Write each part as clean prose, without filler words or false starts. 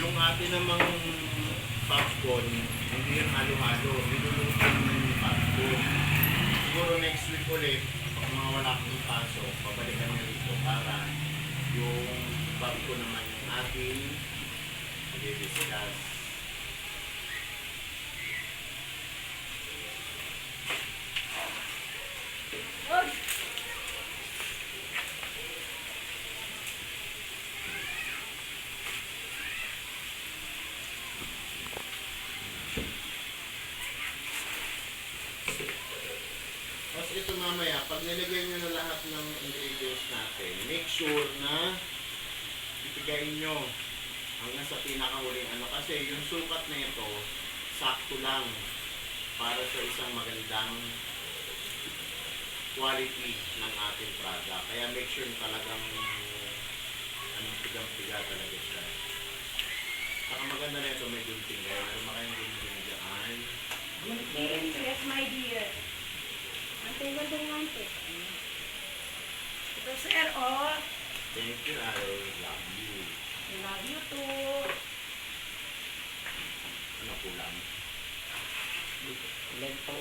Yung atin namang popcorn, hindi yan halo-halo. Niluluto naman yung popcorn. Siguro next week ulit, pag mga wala kang pasok, pabalikan nyo rito para yung popcorn naman yung atin i-discuss. Tapos ito mamaya, pag nilagay nyo na lahat ng ingredients natin, make sure na itigayin nyo hanggang sa pinakahuling ano. Kasi yung sukat na ito, sakto lang para sa isang magandang quality ng ating product. Kaya make sure talagang tigang-tiga talaga siya. Saka maganda na ito, may gunting. Kaya meron makayang gunting dyan. Yes, my dear. Antay-antay. Ito, sir, oh. Thank you, I love you. I love you too. Ano kulang? 11 pa.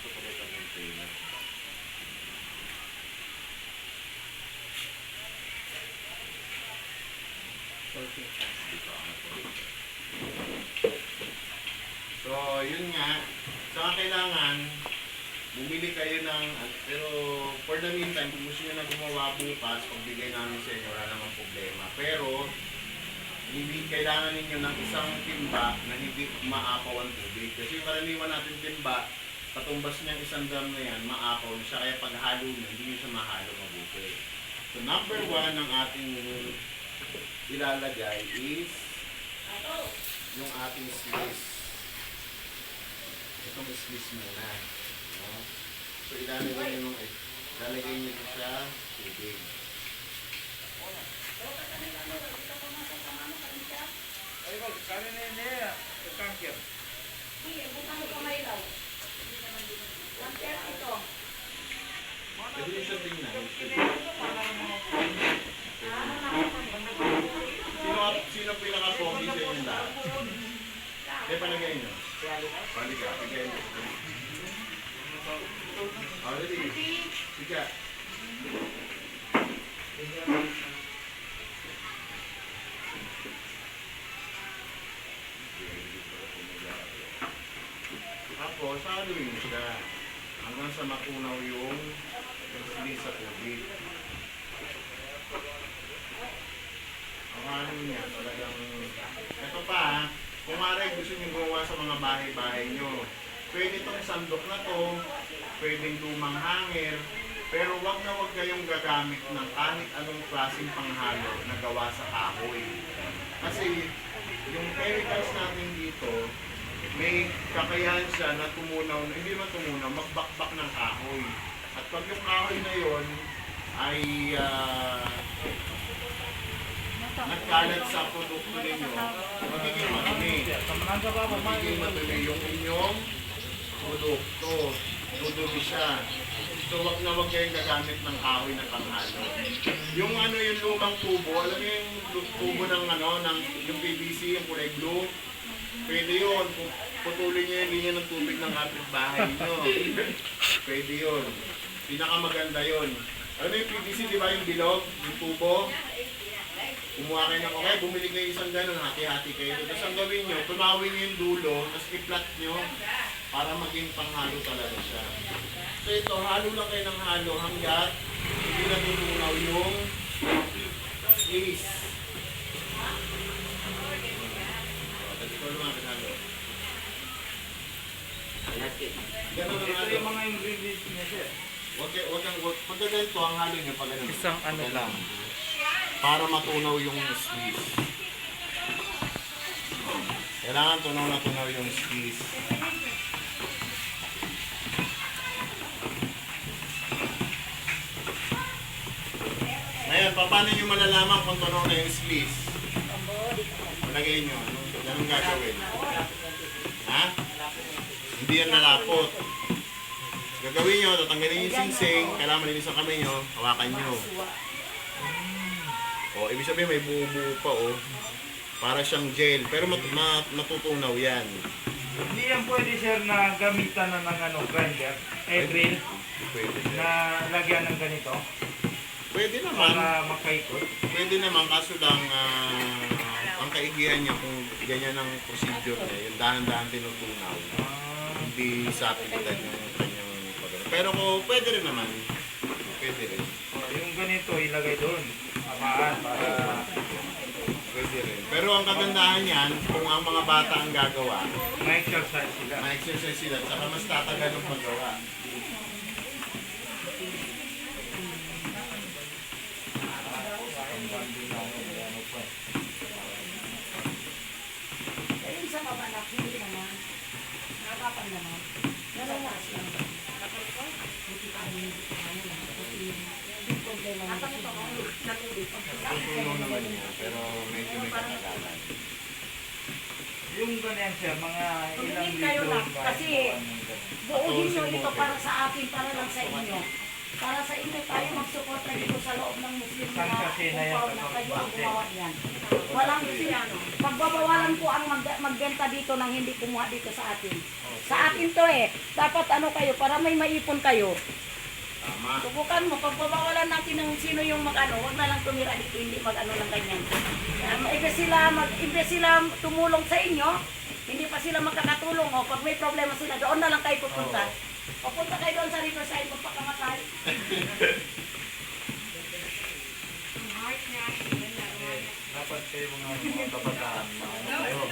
Gusto ko rin ang container. So, yun nga. Saka kailangan, bumili kayo ng, pero for the meantime, kung gusto nyo na gumawa bukas, pagbigay namin sa inyo, wala namang problema. Pero, hindi kailangan ninyo ng isang timba na hindi maapaw ang tubig. Kasi yung karaniwan natin timba, patumbas niya isang drum na yan, maapaw na siya. Kaya pag halo nyo, hindi nyo siya mahalo mabuti. So, number 1 ng ating ilalagay is yung ating slice. Itong slice muna. No? So, ilalagay nyo sa tubig. Ay, wag, kami na yun eh. Kangkir. Pwede nyo siya tingnan. Sino pinaka-pogi sa inyo lahat? Eh, palagay nyo. Balik ka, pigay nyo. Ready? Sige. Tapos, haluin mo siya hanggang sa makunaw yung sili sa tubig. Ang halo niya, talagang... Ito pa, kung maaaring gusto nyo gumawa sa mga bahay-bahay nyo, pwede itong sandok na to, pwedeng lumang hanger, pero wag na wag kayong gagamit ng kahit anong klaseng panghalo na gawa sa kahoy. Kasi yung chemicals natin dito, may kakayahan siya na tumunaw, hindi man tumunaw, magbakbak ng kahoy. At pag yung kahoy na yon ay nagkalat sa produkto ninyo, magiging madumi. Magiging madumi yung inyong produkto. Dudumi siya. So wag na wag kayong gagamit ng kahoy na panghalo. Yung yung lumang tubo, alam mo yung tubo ng yung PVC, yung kulay blue, pwede yun. Putulin nyo yung linya ng tubig ng kapitbahay nyo. Pwede yun. Pinakamaganda yun. Alam mo yung PVC, di ba yung bilog, yung tubo? Kumuha kayo ng okay, bumili kayo isang ganun, hati-hati kayo. Tapos ang gawin nyo, tunawin nyo yung dulo, tapos i-flat nyo para maging panghalo talaga siya. So ito, halo lang kayo ng halo hanggat hindi natutunaw yung slice. Dali ko naman halo. Ganun Ito ang yung ano. mga ingredients niya, sir. Pagka ganito, ang halo nyo pag ganun. Isang ano lang. Para matunaw yung squeeze. Kailangan tunaw na tunaw yung squeeze. Ngayon, paano nyo malalaman kung tunaw na yung squeeze? Malagay nyo, anong gagawin? Ha? Hindi yan nalapot. Gagawin nyo, tatanggalin yung singsing, kailangan malinis ang kamay nyo, hawakan nyo. O, ibig sabihin may buo-buo pa, o. Para siyang gel, pero matutunaw yan. Hindi yan pwede, sir, na gamitan na ng ano, grinder, drill, Pwede na lagyan ng ganito Pwede naman. para makaikot. Pwede naman, kaso lang, ang kaigihan niya kung ganyan ang procedure niya, yung dahan-dahan tinutunaw. Hindi sa pilitan yung kanyang pagano. Pero kung pwede rin naman, pwede rin. Yung ganito, ilagay doon. Amaan para... Pwede rin. Pero ang kagandahan niyan, kung ang mga bata ang gagawa, ma-exercise sila. ma-exercise sila, saka mas tatagal ang paggawa. Ayun sa mabalak, hindi naman. Nakapan naman. Nalalas lang. Buti pa rin, hindi pa rin. Hindi problema. Nasa nito ako, natubig. Tutulong naman niya, pero medyo may katagalan. Yung ganyan, sir, mga ilang Tumingin kayo litro lang, ba? kasi buuhin nyo ito para sa akin, para lang sa inyo. Para sa inyo tayo magsuporta dito sa loob ng Muslim na upaw na kayo ang gumawa yan. Walang pagbabawalan ko ang magbenta dito nang hindi kumuha dito sa atin. Sa atin to eh. Dapat ano kayo, para may maipon kayo. Tama. Subukan mo, pagbabawalan natin ng sino yung mag-ano, huwag na lang tumira dito, hindi mag-ano lang ganyan. Imbes sila tumulong sa inyo, hindi pa sila magkakatulong. O, pag may problema sila, doon na lang kayo pupunta. Papunta kayo doon sa riverside, magpakamatay. Dapat kayo mga kabataan, mga ano kayo.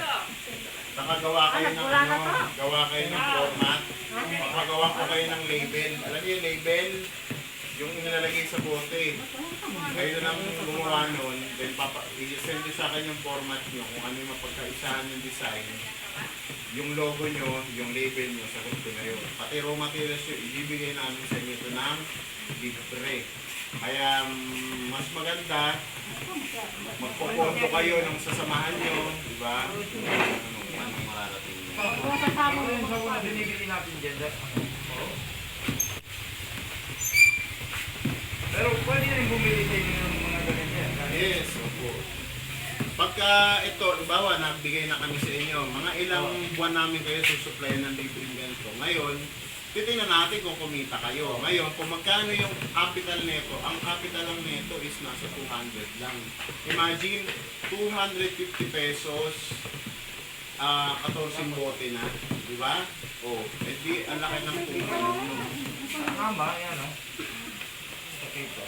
Nakagawa kayo ng Wala na ano, to. gawa kayo ng format. Makagawa ko kayo ng label. Alam niyo yung label? Yung nilalagay sa bote. Kayo na lang gumawa nun, then i-send nyo sa akin yung format nyo, kung ano yung mapagkaisahan yung design. Yung logo nyo, yung label nyo, sagot ko na yun. Pati raw materials nyo, ibibigay namin sa inyo ito ng libre. Kaya mas maganda, magpupunto kayo ng sasamahan nyo, di ba? Anong mararating nyo. Ano yung sa una binibili natin dyan, sir? Pero pwede rin bumili sa inyo ng mga ganyan. Yes, opo. Pagka ito, ibawa, nagbigay na kami sa inyo, mga ilang buwan namin kayo susupply ng libreng ganito. Ngayon, titingnan natin kung kumita kayo. Ngayon, kung magkano yung capital nito, ang capital lang nito is nasa 200 lang. Imagine, 250 pesos, 14 bote na, di ba? O, edi, ang laki ng tulong nyo. Tama, yan o. Okay po.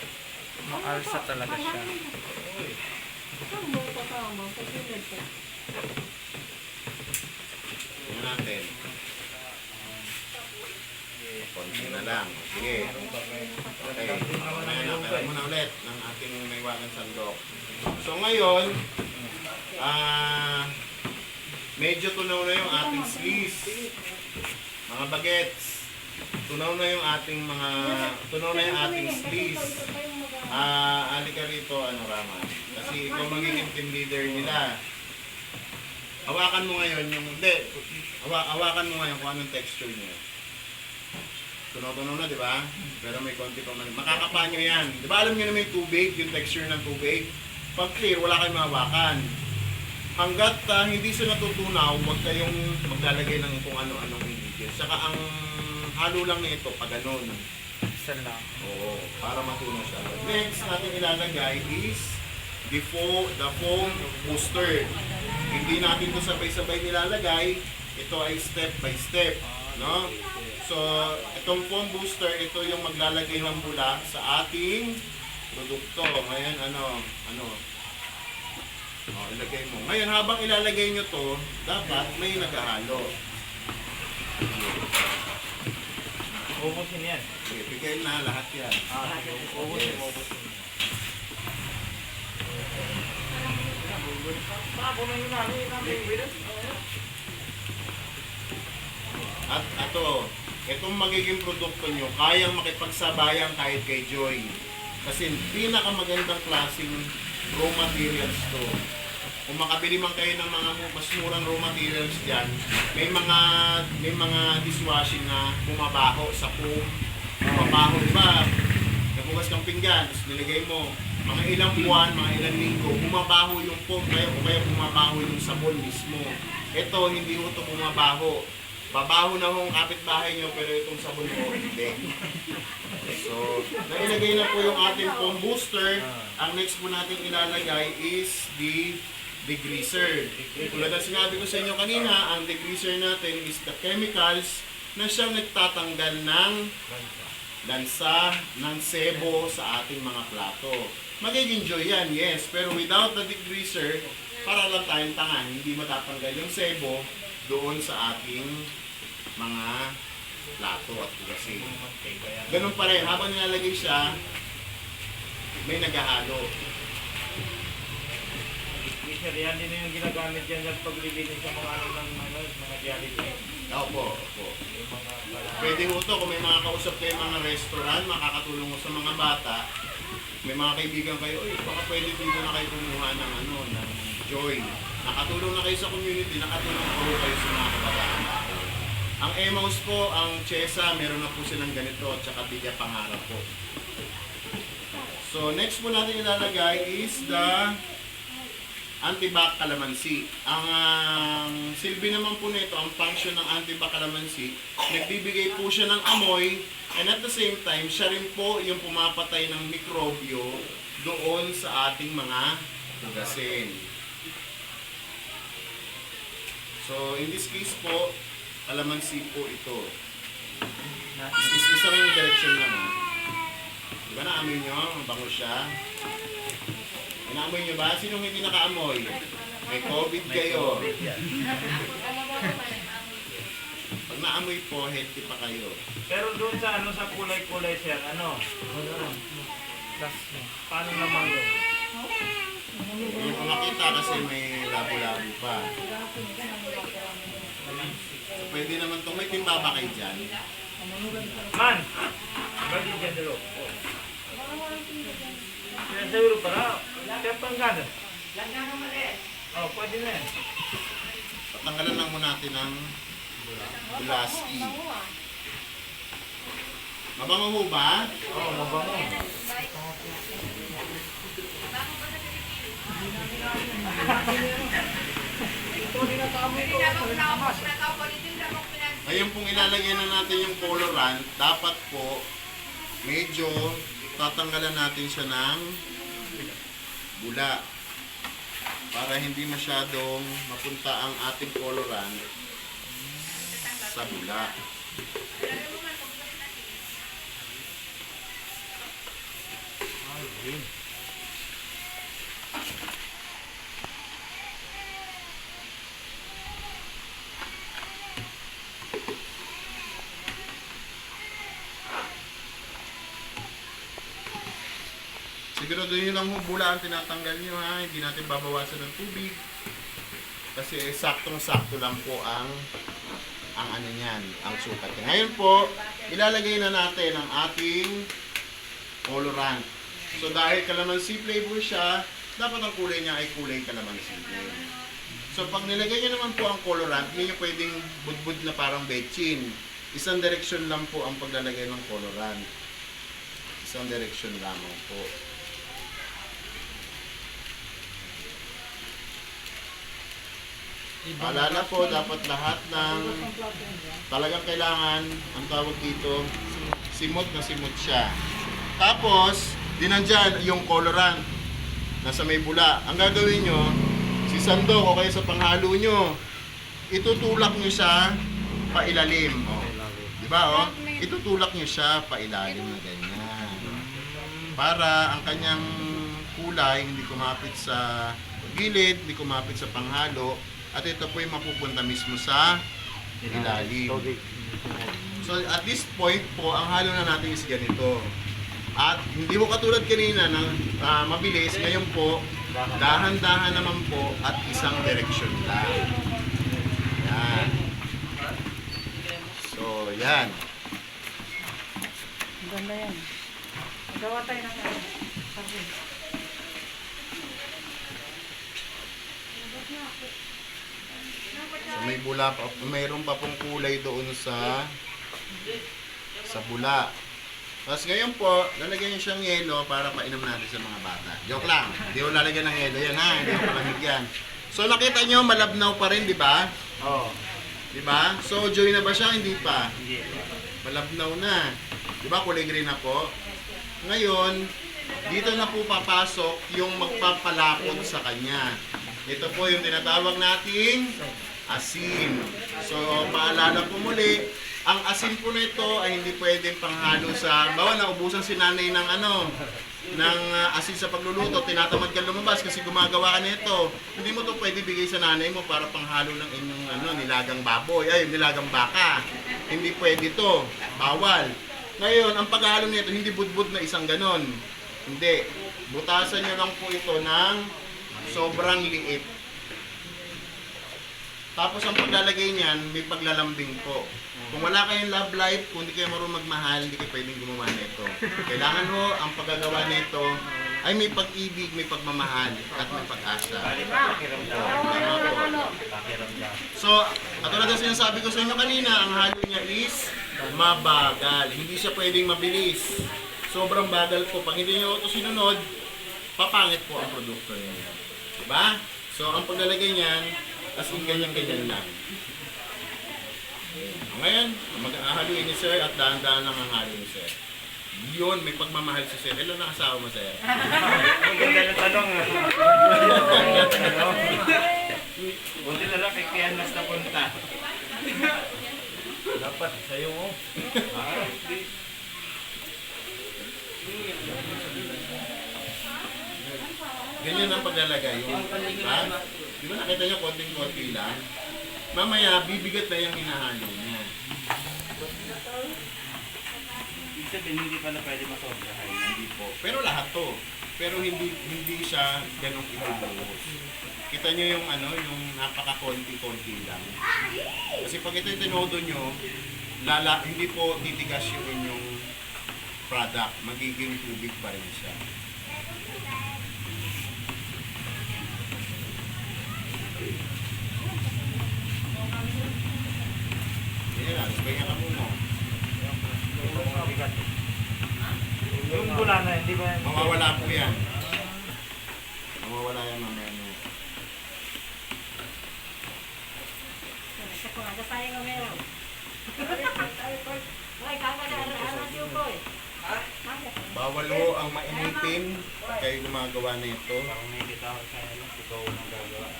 Maalsa talaga siya. Tingnan natin. Konti na lang. Sige. Okay. Mamaya na. Pera mo na ulit ng ating naiwagang sandok. So ngayon, medyo tunaw na yung ating sleeves. Mga bagets. Tunaw na yung ating sleeves. Alika rito, Rama. Kasi ikaw magiging team leader nila. Hawakan mo ngayon yung, hawakan mo ngayon kung anong texture niya. Tunaw-tunaw na, di ba? Pero may konti pa man. Makakapa nyo yan. Di ba alam nyo na may tubig, yung texture ng tubig? Pag clear, wala kayong mahawakan. Hanggat hindi siya natutunaw, huwag kayong maglalagay ng kung ano-anong ingredients. Saka ang halo lang nito, pag ganun. Isa lang. Oo, para matunaw siya. Next natin ilalagay is the foam booster. Hindi natin ito sabay-sabay nilalagay. Ito ay step by step. No? So, itong foam booster, ito yung maglalagay ng bula sa ating produkto. Ngayon, ilagay mo. Ngayon, habang ilalagay nyo to, dapat may naghahalo. Ubusin yan. Sige, bigay na lahat yan. Ubusin. Ako na yun namin. At itong magiging produkto nyo, kayang makipagsabayan kahit kay Joy. Kasi pinakamagandang klaseng raw materials to. Kung makabili man kayo ng mga mas murang raw materials dyan, may mga dishwashing na bumabaho sa foam. Bumabaho, di ba? Nabugas kang pinggan, tapos nilagay mo, mga ilang buwan, mga ilang linggo, bumabaho yung foam, o kaya bumabaho yung sabon mismo. Ito, hindi mo ito bumabaho. Babaho na hong kapitbahay nyo, pero itong sabon ko, hindi. So, nailagay na po yung ating foam booster. Ang next po natin ilalagay is the degreaser. Tulad na sinabi ko sa inyo kanina, ang degreaser natin is the chemicals na siyang nagtatanggal ng lansa, ng sebo sa ating mga plato. Magiging joy yan, yes. Pero without the degreaser, para lang tayong tanga, hindi matatanggal yung sebo doon sa ating mga plato at hugasin. Ganun pa rin, habang nilalagay siya, may naghahalo. Sir, yan din yung ginagamit dyan sa paglilinis sa mga mga dialysis. Opo. Yung mga Pwede ho to, kung may mga kausap kayo mga restaurant, makakatulong mo sa mga bata, may mga kaibigan kayo, baka pwede dito na kayo kumuha ng ng joy. Nakatulong na kayo sa community, nakatulong po kayo sa mga kabataan. Ang Emmaus po, ang Chesa, meron na po silang ganito, at saka Bigya Pangarap po. So, next po natin ilalagay is the antibac calamansi. Ang silbi naman po nito, ang function ng antibac calamansi, nagbibigay po siya ng amoy, and at the same time, siya rin po yung pumapatay ng mikrobyo doon sa ating mga hugasin. So, in this case po, calamansi po ito. Isang direction lang. Diba naamoy nyo? Ang bango siya. Naamoy nyo ba? Sinong hindi nakaamoy? May COVID kayo. Pag naamoy po, healthy pa kayo. Pero doon sa sa kulay-kulay sir, paano naman yun? Hindi ko makita kasi may labo-labo pa. So, pwede naman itong may timbaba kayo dyan. Man! Bagi dyan dalo. Sinasayuro para. Kaya pang gana. Oh, pwede na yan. Patanggalan lang muna natin ng bulaski. Mabango ho ba? Oo, mabango. Ngayon pong ilalagay na natin yung colorant, dapat po medyo tatanggalan natin siya ng bula para hindi masyadong mapunta ang ating colorant sa bula. Siguraduhin nyo lang yung bula ang tinatanggal nyo ha, hindi natin babawasan ng tubig. Kasi saktong-sakto lang po ang ano niyan, ang sukat. Ngayon po, ilalagay na natin ang ating colorant. So dahil calamansi flavor siya, dapat ang kulay niya ay kulay calamansi. So pag nilagay nyo naman po ang colorant, hindi nyo pwedeng budbud na parang betchin. Isang direction lang po ang paglalagay ng colorant. Isang direction lamang po. Paalala po, dapat lahat ng talagang kailangan, ang tawag dito, simot na simot siya. Tapos, dinandyan yung colorant nasa may bula. Ang gagawin nyo, si sandok o kaya sa panghalo nyo, itutulak nyo siya pailalim. O. Diba o? Itutulak nyo siya pailalim na ganyan. Para ang kanyang kulay hindi kumapit sa gilid, hindi kumapit sa panghalo. At ito po yung mapupunta mismo sa ilalim. So at this point po, ang halo na natin is ganito. At hindi mo katulad kanina na mabilis, ngayon po, dahan-dahan naman po at isang direksyon lang. Yan. So, yan. Ang ganda yan. Gawa tayo ng sabon. So, may bula pa, mayroon pa pong kulay doon sa bula. Tapos ngayon po, lalagyan niyo siyang yelo para painom natin sa mga bata. Joke lang, hindi ko lalagyan ng yelo yan ha, hindi ko palamig yan. So nakita niyo, malabnaw pa rin, di ba? Oo. Di ba? So joy na ba siya? Hindi pa. Hindi. Malabnaw na. Di ba? Kulay green na po. Ngayon, dito na po papasok yung magpapalapot sa kanya. Ito po yung tinatawag nating asin. So, paalala po muli, ang asin po nito ay hindi pwedeng panghalo sa, bawa naubusan si nanay ng asin sa pagluluto, tinatamad ka lumabas kasi gumagawa ka nito. Hindi mo to pwede bigay sa nanay mo para panghalo ng inyong nilagang baboy, nilagang baka. Hindi pwede to, bawal. Ngayon, ang paghalo nito hindi budbud na isang ganon. Hindi. Butasan nyo lang po ito ng sobrang liit. Tapos ang paglalagay niyan, may paglalambing po. Kung wala kayong love life, kung hindi kayo marunong magmahal, hindi kayo pwedeng gumawa nito. Kailangan ho, ang paggagawa nito ay may pag-ibig, may pagmamahal, at may pag-asa. Tama po. So, katulad ng sinasabi ko sa inyo kanina, ang halo niya is mabagal. Hindi siya pwedeng mabilis. Sobrang bagal po. Pag hindi nyo ito sinunod, papangit po ang produkto niya. Diba? So, ang paglalagay niyan, as in ganyan-ganyan lang. Ngayon, mag-ahaluin ni Sir at dahan-dahan lang ang halo ni Sir. Yun, may pagmamahal si Sir. Ilan ang asawa mo, Sir? Ang ganda ng tanong. Buti na lang kay Kianas na punta. Dapat sa'yo mo. Ganyan ang paglalagay. Diba? Di ba nakita nyo, konting-konti lang? Mamaya, bibigat na yung hinahalo niya. Ibig sabihin, hindi pala pwede masobrahan. Hindi po. Pero lahat to. Pero hindi siya ganong ibubuhos. Kita nyo yung yung napaka-konti-konti lang. Kasi pag ito yung tinodo nyo, hindi po titigas yung inyong product. Magiging tubig pa rin siya. Yan na, sabayan ka muna. Yung bula na, hindi ba? Mawawala po yan. Mawawala yan mamaya. Bawal ho ang mainitin kayo gumagawa nito. Parang may kita ako sa ikaw ang gagawa.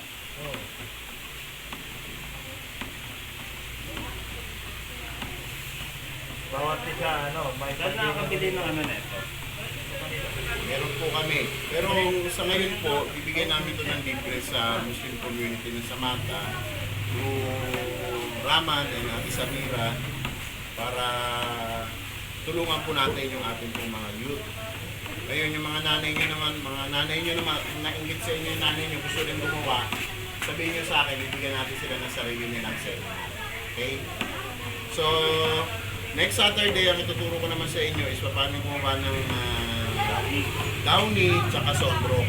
Bawat isa, may saan nakakabili ng na ito? Meron po kami. Pero sa ngayon po, bibigyan namin ito ng libre sa Muslim community ng Samata, through Raman and Ate Samira, para tulungan po natin yung ating pong mga youth. Ngayon, yung mga nanay nyo naman, nainggit sa inyo yung nanay nyo, gusto rin gumawa, sabihin nyo sa akin, bibigyan natin sila ng sarili nilang set. Okay? So, next Saturday, ang ituturo ko naman sa inyo is paano gumawa ng Downy tsaka Solbrox.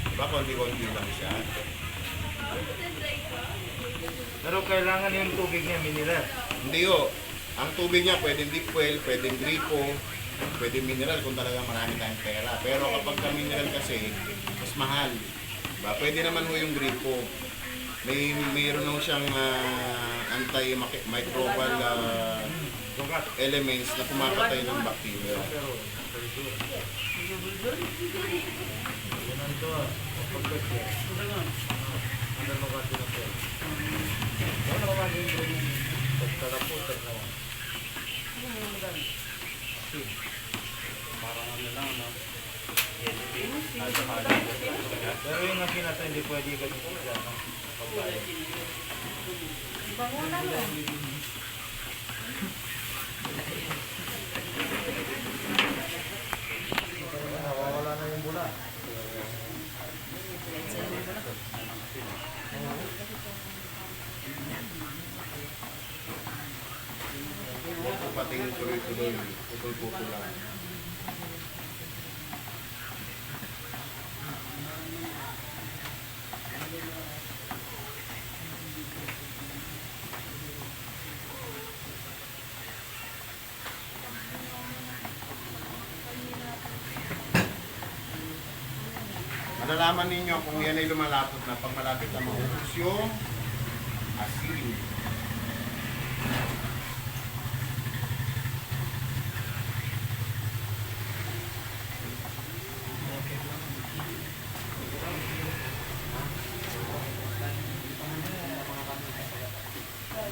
Diba, konti-konti lang siya. Pero kailangan yung tubig niya mineral. Hindi ho. Ang tubig niya pwedeng deep well, pwedeng gripo, pwedeng mineral kung talaga marami tayong pera. Pero kapag ka mineral kasi, mas mahal. Diba? Pwede naman ho yung gripo. Mayroon ho siyang anti-microbial elements na pumapatay ng bacteria. Parang lang, no? Pero yung makina to hindi pwede ganun siya, no? Pagbayad. Bangunan mo. Nawawala na yung bula. Patingin tuloy-tuloy, putol-putol lang. Malalaman ninyo kung yan ay lumalapot na pag malapit na maubos yung asin.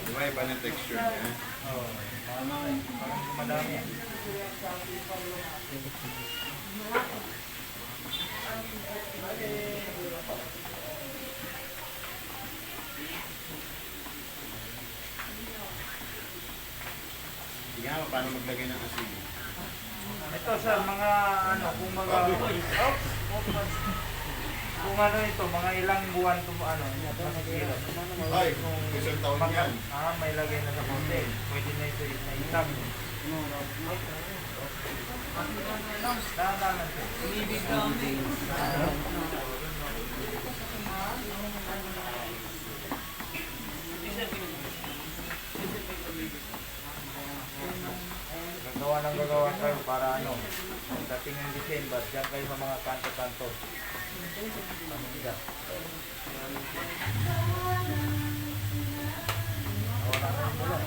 Diba iba na texture niya? Oo. Parang madami. Hindi nga, paano maglagay ng asin? Ito sir, mga ano, kung mga... Oops! Kung ano ito, mga ilang buwan ito, ano, nakikira. Ay, isang taon yan. May lagay na sa konti. Pwede na ito, na itam. Dahan-dahan sir. Gagawa kayo para ano, dating ng December, diyan kayo sa mga kanto-kanto. Paminda. Wala na yung mula.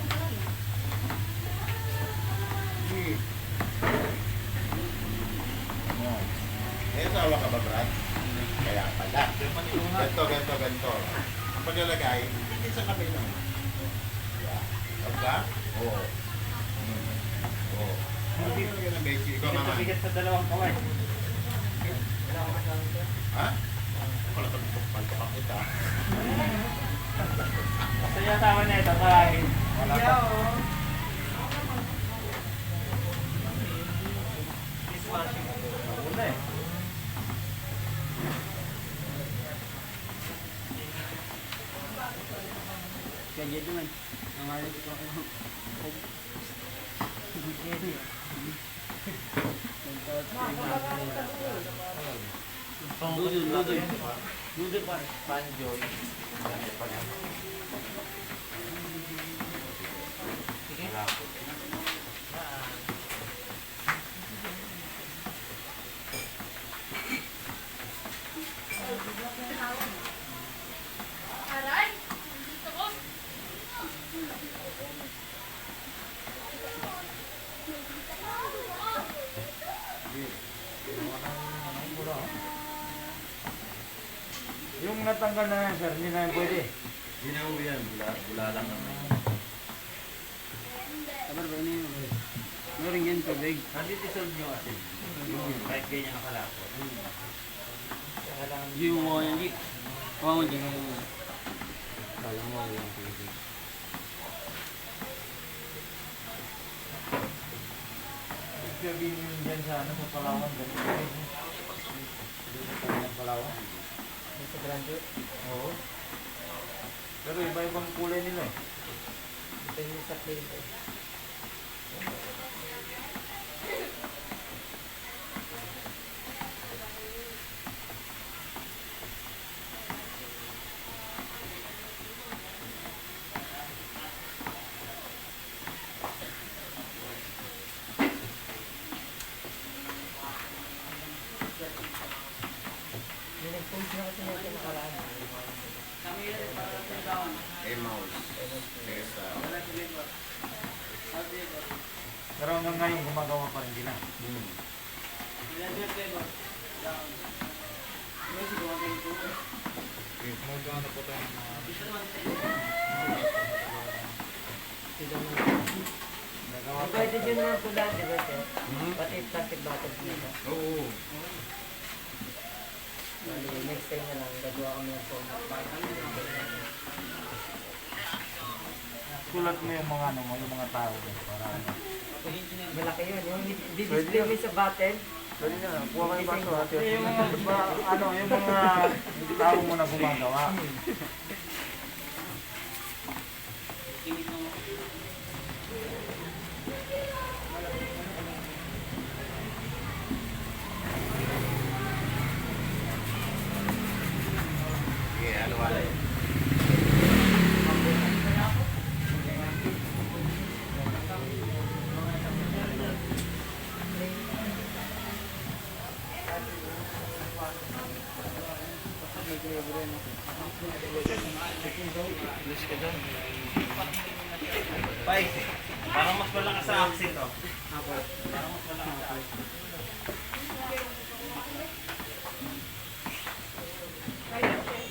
Eh, asawa ka ba, Brad? Kaya pala. Ganito. Ang paglalagay, hindi sa kamay lang. Diba? Oo. Oo. Ano yung lagay ng bechi? Ikaw Ito naman. bigat sa dalawang kaway. Ha? Wala ka dito. Palpak kita. Kasi yung tama na ito, kain. Wala pa. Wala eh. Kaya dito man. Nangalit ko ako. Dudul pa. Panjoy. Yung natanggal na yan, sir, hindi na yan pwede. Hindi na mo yan. Bula lang naman. Kabar ba niyo? Meron yan tubig. Nandito-dissolve nyo kasi. Kahit ganyan nakalapot. Yung mga yan di. Oo, hindi ka mo. Kala mo walang tubig. Sabihin nyo dyan sa ano, sa Palawan. Ganito sa Palawan. Sa graduate? Oo. Pero iba-ibang kulay nila eh. Depende sa flavor. Emaus. Esa. Pero hanggang ngayon, gumagawa pa rin sila. Pwede dyan mga pula, di ba sir? Pati plastic bottles nito. Oo. Next time na lang, gagawa kami ng format para Sulat mo yung mga ano mo, yung mga tao dyan. Para ano. malaki yun. Yung di-display mo sa button. Pwede na, kuha kayo baso ate. Yung mga, ano, yung mga tao mo na gumagawa. Sige, ano wala yun? Pai, parang mas malakas sa accent oh.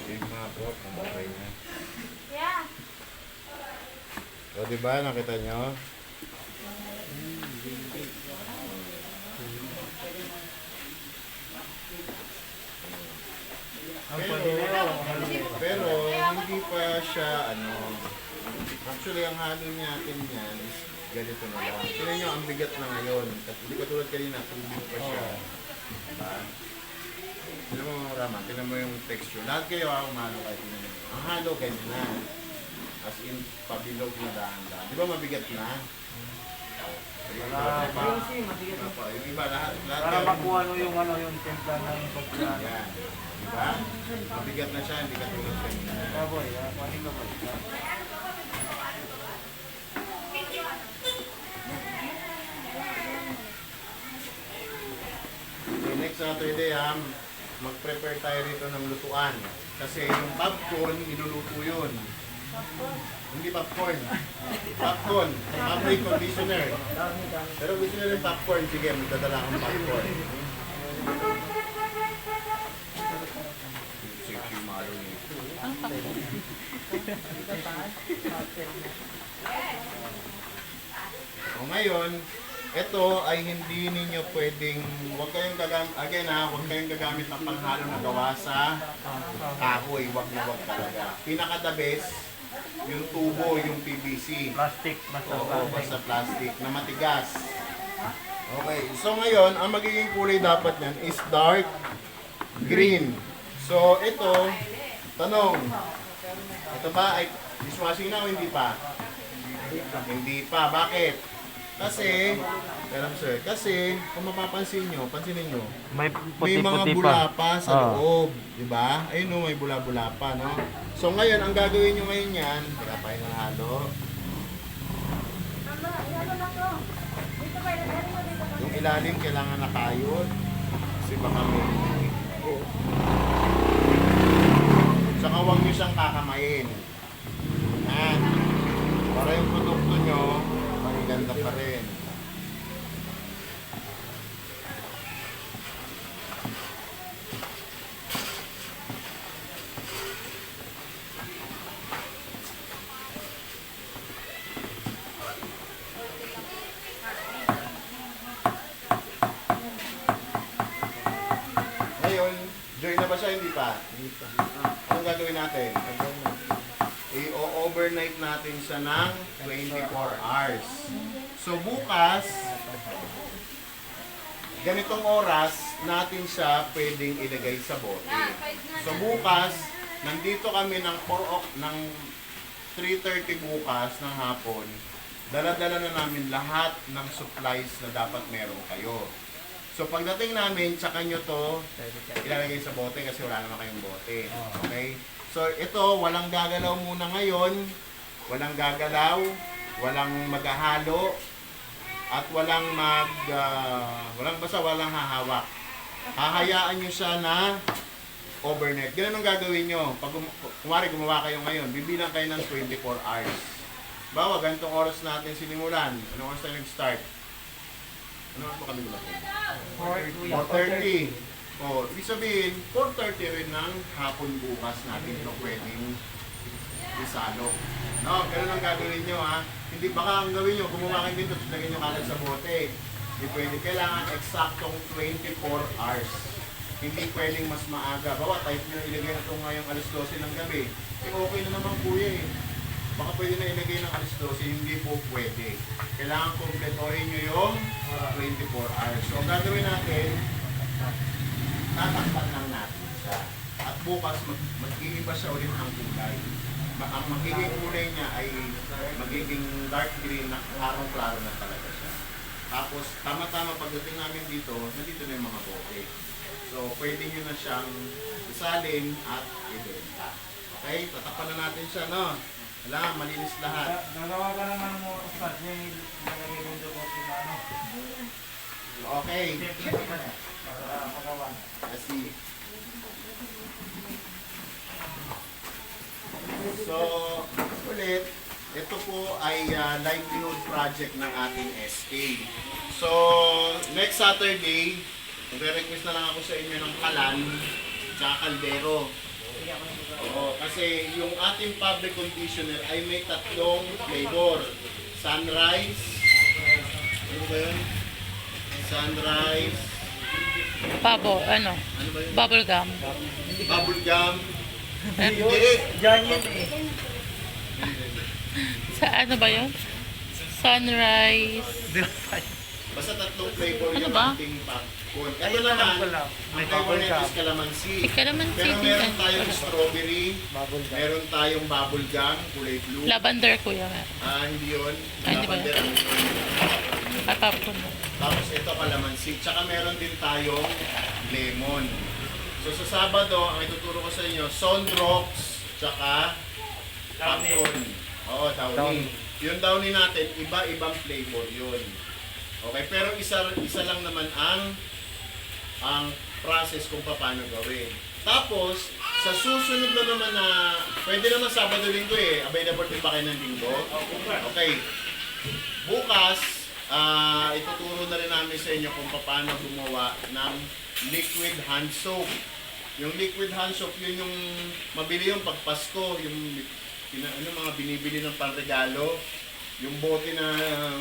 Yung mga po, kumabay na. O, diba? Nakita nyo? Pero hindi pa siya actually ang halo natin yan is ganito na lang. Tingnan nyo ang bigat na ngayon. Hindi katulad kanina, tubig pa siya. Diba? Tingnan mo Rama, tingnan mo yung texture. Lahat kayo umalo kayo, tingnan nyo. Ang halo ganyan na. As in, pabilog na dahan-dahan. Di ba mabigat na? Yung iba, lahat Para kayo. makuha no yung ano, yung templa ng pagkuhan. Yan. Diba? Mabigat na siya, hindi katulad kanina. Kaboy, mali ka boy. Okay, next Saturday mag-prepare tayo rito ng lutuan. Kasi yung popcorn, inuluto yun. Hindi popcorn. Popcorn. Fabric conditioner. Pero gusto nyo rin popcorn, sige, magdadala akong popcorn. Safety malo nito. O ngayon, ito ay hindi ninyo pwedeng, huwag kayong gagamit ng panghalo na gawa sa kahoy, wag na wag talaga. Pinaka-the best, yung tubo, yung PVC. Plastic, basta Oo, basta plastic na matigas. Okay, so ngayon, ang magiging kulay dapat niyan is dark green. So ito, tanong, ito ba ay dishwashing na o hindi pa? Hindi pa. Bakit? Kasi, kasi kung mapapansin nyo, pansinin nyo, may may mga bula pa sa loob, di ba? Ayun may bula-bula pa, no? So ngayon, ang gagawin nyo ngayon yan, teka pa yung halo. Yung ilalim kailangan nakayod. Kasi baka may saka huwag nyo siyang kakamayin. Yan. Para yung produkto nyo, maganda pa rin. Ngayon, join na ba siya? Hindi pa? Hindi pa. Anong gagawin natin? I-overnight natin siya ng 24 hours. So bukas, ganitong oras natin siya pwedeng ilagay sa bote. So bukas, nandito kami ng 3:30 bukas ng hapon. Dala-dala na namin lahat ng supplies na dapat meron kayo. So pagdating namin, tsaka nyo to ilalagay sa bote kasi wala naman kayong bote. Okay? So ito, walang gagalaw muna ngayon. Walang gagalaw, walang maghahalo, at walang walang hahawak. Hahayaan nyo siya na overnight. Ganun ang gagawin nyo. Pag kumari gumawa kayo ngayon, bibilang kayo ng 24 hours. Bawa, ganitong oras natin sinimulan. Anong oras tayo nag-start? Ano oras pa kami gumawa? 4:30. O, ibig sabihin, 4:30 rin ng hapon bukas natin ito pwedeng isalo. No, ganun ang gagawin nyo ha. Hindi baka ang gawin nyo, gumawa kayo dito, lagyan nyo kalat sa bote. Hindi pwede. Kailangan eksaktong 24 hours. hindi pwedeng mas maaga. Bawa, type nyo ilagay na ito ngayong alas 12 ng gabi. Eh, okay na naman kuya eh. Baka pwede na ilagay ng alas 12, hindi po pwede. Kailangan kompletohin nyo yung 24 hours. So, ang gagawin natin, tatakpan lang natin siya. At bukas, mag-iiba siya ulit ang kulay. Ang magiging kulay niya ay magiging dark green na klarong-klaro na talaga siya. Tapos, tama-tama pagdating namin dito, nandito na yung mga bote. So, pwede nyo na siyang isalin at ibenta. Okay? Tatakpan na natin siya, no? Wala, malinis lahat. Nagawa ka naman mo, Ustad, yung nalagay mo doon ko na ano. Okay. Siyempre ka na. Para magawa. Kasi, so, ulit, ito po ay livelihood project ng ating SK. So, next Saturday, magre-request na lang ako sa inyo ng kalan tsaka kaldero. Oo, kasi yung ating public conditioner ay may tatlong flavor. Sunrise, ano ba yun? Sunrise, Ano ba yun? bubble gum. Bubblegum, hindi, Diyan yun eh. Sa ano ba yun? Sunrise. basta tatlong flavor Ano yung ba? ating popcorn. Ito Ayun naman, alam ko lang. ang May flavor bubble nito gum. is calamansi. May calamansi Pero din meron yan. tayong strawberry, Bubble gum. meron tayong bubble gum, kulay blue. Lavender kuya. Hindi yun. Ah, hindi ba Lavender yun? ang yun. At popcorn. Tapos ito calamansi. Tsaka meron din tayong lemon. So sa Sabado, ang ituturo ko sa inyo, Sondrox, tsaka popcorn. Oo, downy. Downy. Yung downy natin, iba-ibang flavor yun. Okay, pero isa lang naman ang process kung paano gawin. Tapos, sa susunod na naman na, pwede naman Sabado-Linggo eh, available din ba kayo ng Linggo? Okay. Bukas, ituturo na rin namin sa inyo kung paano gumawa ng liquid hand soap. Yung liquid hand soap, yun yung mabili yung pagpasko, yung mga binibili ng panregalo, yung bote na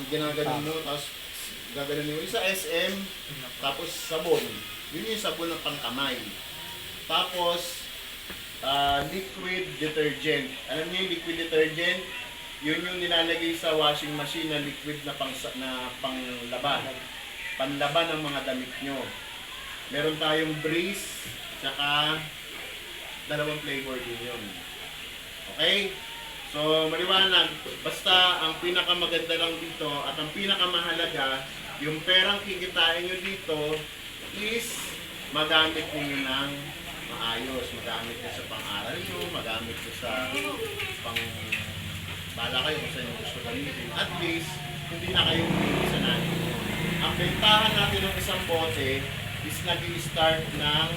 ginaganon mo, tapos gaganon mo yung sa SM, tapos sabon. Yun yung sabon ng pangkamay. Tapos, liquid detergent. Alam niyo yung liquid detergent? Yun yung nilalagay sa washing machine na liquid na panglaban. Panlaban ng mga damit nyo. Meron tayong breeze, tsaka dalawang flavor din yun. Okay? So, maliwanag. Basta, ang pinakamaganda lang dito at ang pinakamahalaga, yung perang kikitain nyo dito is magamit niyo ng maayos. Magamit nyo sa pang-aral nyo, magamit nyo sa bala kayo kung saan yung gusto gamitin. At least, hindi na kayo humili sa natin. Ang bentahan natin ng isang bote is nag-i-start ng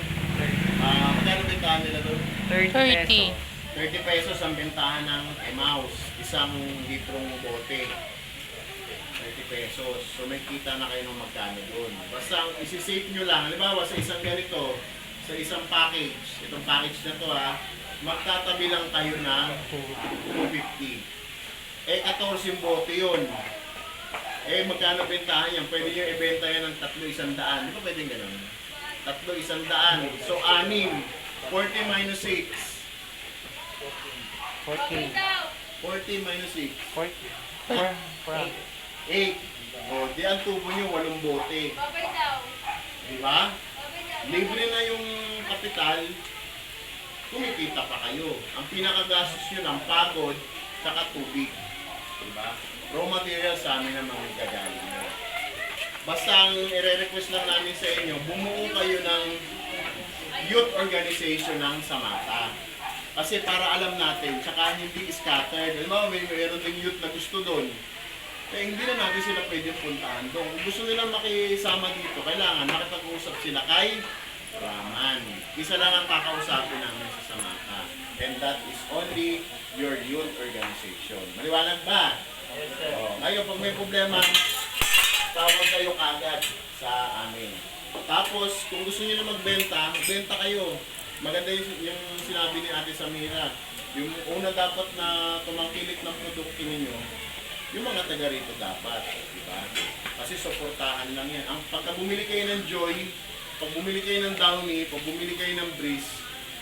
magkano bentahan nila doon? 30. 30 pesos ang bentahan ng mouse, isang litrong bote. 30 pesos. So may kita na kayo ng magkano doon. Basta ang isi-save nyo lang, halimbawa sa isang ganito, sa isang package, itong package na to magtatabi lang kayo ng 250. 14 yung bote yun. Magkano bentahan yan? Pwede nyo ibenta yan ng 3,100. Di ba pwedeng ganun? 3,100. So 6. 40 minus 6. 14. 40 minus 6. 40. 8. Di ang tubo nyo, 8 bote. Di ba? Libre na yung kapital, kumikita pa kayo. Ang pinakagastos nyo ng pagod, saka tubig. Di ba? Raw material sa amin ang mga gagaling nyo. Basta ang i-request lang namin sa inyo, bumuo kayo ng youth organization ng Samata. Kasi para alam natin, tsaka hindi scattered. Alam mo, mayroon ding youth na gusto doon. Kaya hindi na natin sila pwedeng puntahan doon. Kung gusto nilang makisama dito, kailangan makipag-usap sila kay Raman. Isa lang ang kakausapin namin sa Samata. And that is only your youth organization. Maliwanag ba? Yes, sir. Ngayon, pag may problema, tawag kayo kagad sa amin. Tapos, kung gusto niyo na magbenta kayo. Maganda yung sinabi ni Ate Samira. Yung una dapat na tumangkilik ng produkto ninyo, yung mga taga rito dapat, di ba? Kasi suportahan lang yan. Ang pagka bumili kayo ng Joy, pag bumili kayo ng Downy, pag bumili kayo ng Breeze,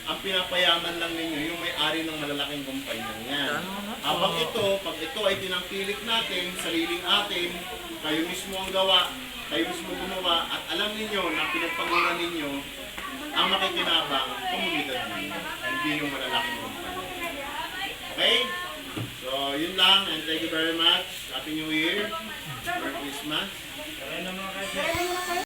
ang pinapayaman lang ninyo yung may-ari ng malalaking kumpanya yan. Habang ito, pag ito ay tinangkilik natin, sariling atin, kayo mismo ang gawa, kayo mismo gumawa, at alam ninyo na pinagpaguran ninyo, ang makikinabang, komunidad ninyo, hindi yung malalaking kumpanya. Okay? So, yun lang, and thank you very much. Happy New Year. Merry Christmas. Kaya naman kayo.